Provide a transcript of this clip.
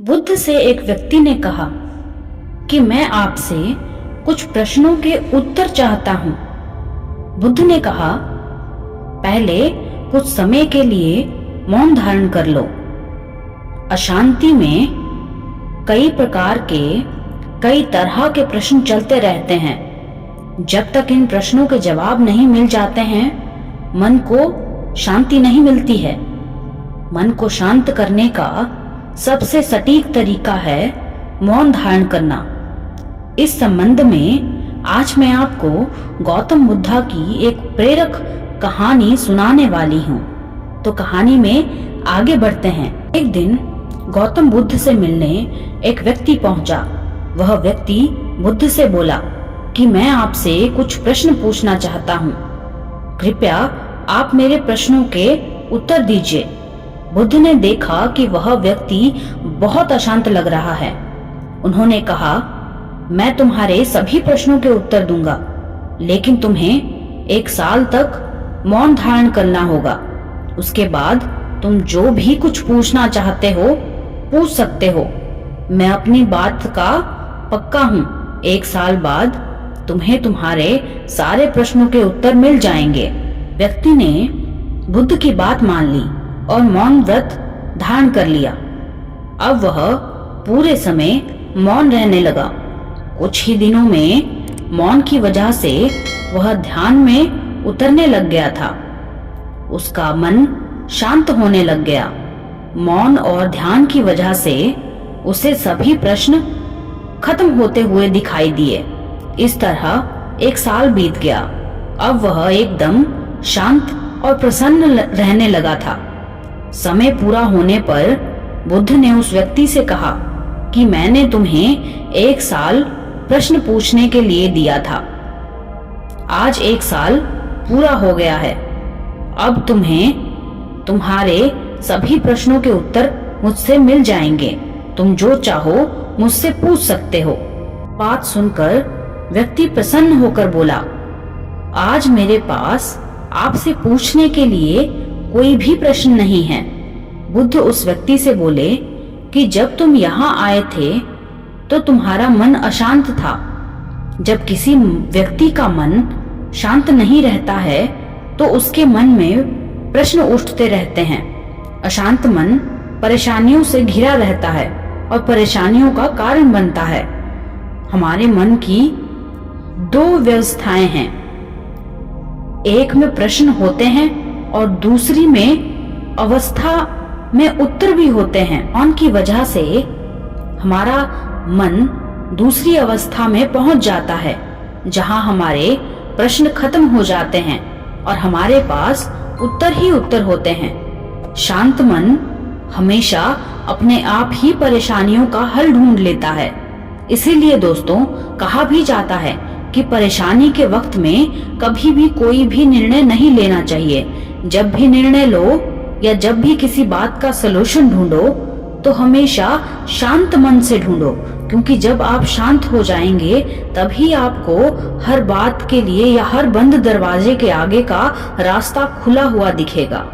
बुद्ध से एक व्यक्ति ने कहा कि मैं आपसे कुछ प्रश्नों के उत्तर चाहता हूं। बुद्ध ने कहा, पहले कुछ समय के लिए मौन धारण कर लो। अशांति में कई प्रकार के कई तरह के प्रश्न चलते रहते हैं। जब तक इन प्रश्नों के जवाब नहीं मिल जाते हैं, मन को शांति नहीं मिलती है। मन को शांत करने का सबसे सटीक तरीका है मौन धारण करना। इस संबंध में आज मैं आपको गौतम बुद्ध की एक प्रेरक कहानी सुनाने वाली हूँ। तो कहानी में आगे बढ़ते हैं। एक दिन गौतम बुद्ध से मिलने एक व्यक्ति पहुंचा। वह व्यक्ति बुद्ध से बोला कि मैं आपसे कुछ प्रश्न पूछना चाहता हूँ, कृपया आप मेरे प्रश्नों के उत्तर दीजिए। बुद्ध ने देखा कि वह व्यक्ति बहुत अशांत लग रहा है। उन्होंने कहा, मैं तुम्हारे सभी प्रश्नों के उत्तर दूंगा, लेकिन तुम्हें 1 साल तक मौन धारण करना होगा। उसके बाद तुम जो भी कुछ पूछना चाहते हो पूछ सकते हो। मैं अपनी बात का पक्का हूँ। 1 साल बाद तुम्हें तुम्हारे सारे प्रश्नों के उत्तर मिल जाएंगे। व्यक्ति ने बुद्ध की बात मान ली और मौन व्रत धारण कर लिया। अब वह पूरे समय मौन रहने लगा। कुछ ही दिनों में मौन की वजह से वह ध्यान में उतरने लग गया था। उसका मन शांत होने लग गया। मौन और ध्यान की वजह से उसे सभी प्रश्न खत्म होते हुए दिखाई दिए। इस तरह 1 साल बीत गया। अब वह एकदम शांत और प्रसन्न रहने लगा था। समय पूरा होने पर बुद्ध ने उस व्यक्ति से कहा कि मैंने तुम्हें 1 साल प्रश्न पूछने के लिए दिया था। आज 1 साल पूरा हो गया है। अब तुम्हें तुम्हारे सभी प्रश्नों के उत्तर मुझसे मिल जाएंगे। तुम जो चाहो मुझसे पूछ सकते हो। बात सुनकर व्यक्ति प्रसन्न होकर बोला, आज मेरे पास आपसे पूछने के लिए कोई भी प्रश्न नहीं है। बुद्ध उस व्यक्ति से बोले कि जब तुम यहाँ आए थे तो तुम्हारा मन अशांत था। जब किसी व्यक्ति का मन शांत नहीं रहता है तो उसके मन में प्रश्न उठते रहते हैं। अशांत मन परेशानियों से घिरा रहता है और परेशानियों का कारण बनता है। हमारे मन की 2 व्यवस्थाएं हैं। एक में प्रश्न होते हैं और दूसरी में अवस्था में उत्तर भी होते हैं। मौन की वजह से हमारा मन दूसरी अवस्था में पहुंच जाता है, जहां हमारे प्रश्न खत्म हो जाते हैं और हमारे पास उत्तर ही उत्तर होते हैं। शांत मन हमेशा अपने आप ही परेशानियों का हल ढूंढ लेता है। इसीलिए दोस्तों, कहा भी जाता है कि परेशानी के वक्त में कभी भी कोई भी निर्णय नहीं लेना चाहिए। जब भी निर्णय लो या जब भी किसी बात का सलूशन ढूंढो तो हमेशा शांत मन से ढूंढो, क्योंकि जब आप शांत हो जाएंगे तभी आपको हर बात के लिए या हर बंद दरवाजे के आगे का रास्ता खुला हुआ दिखेगा।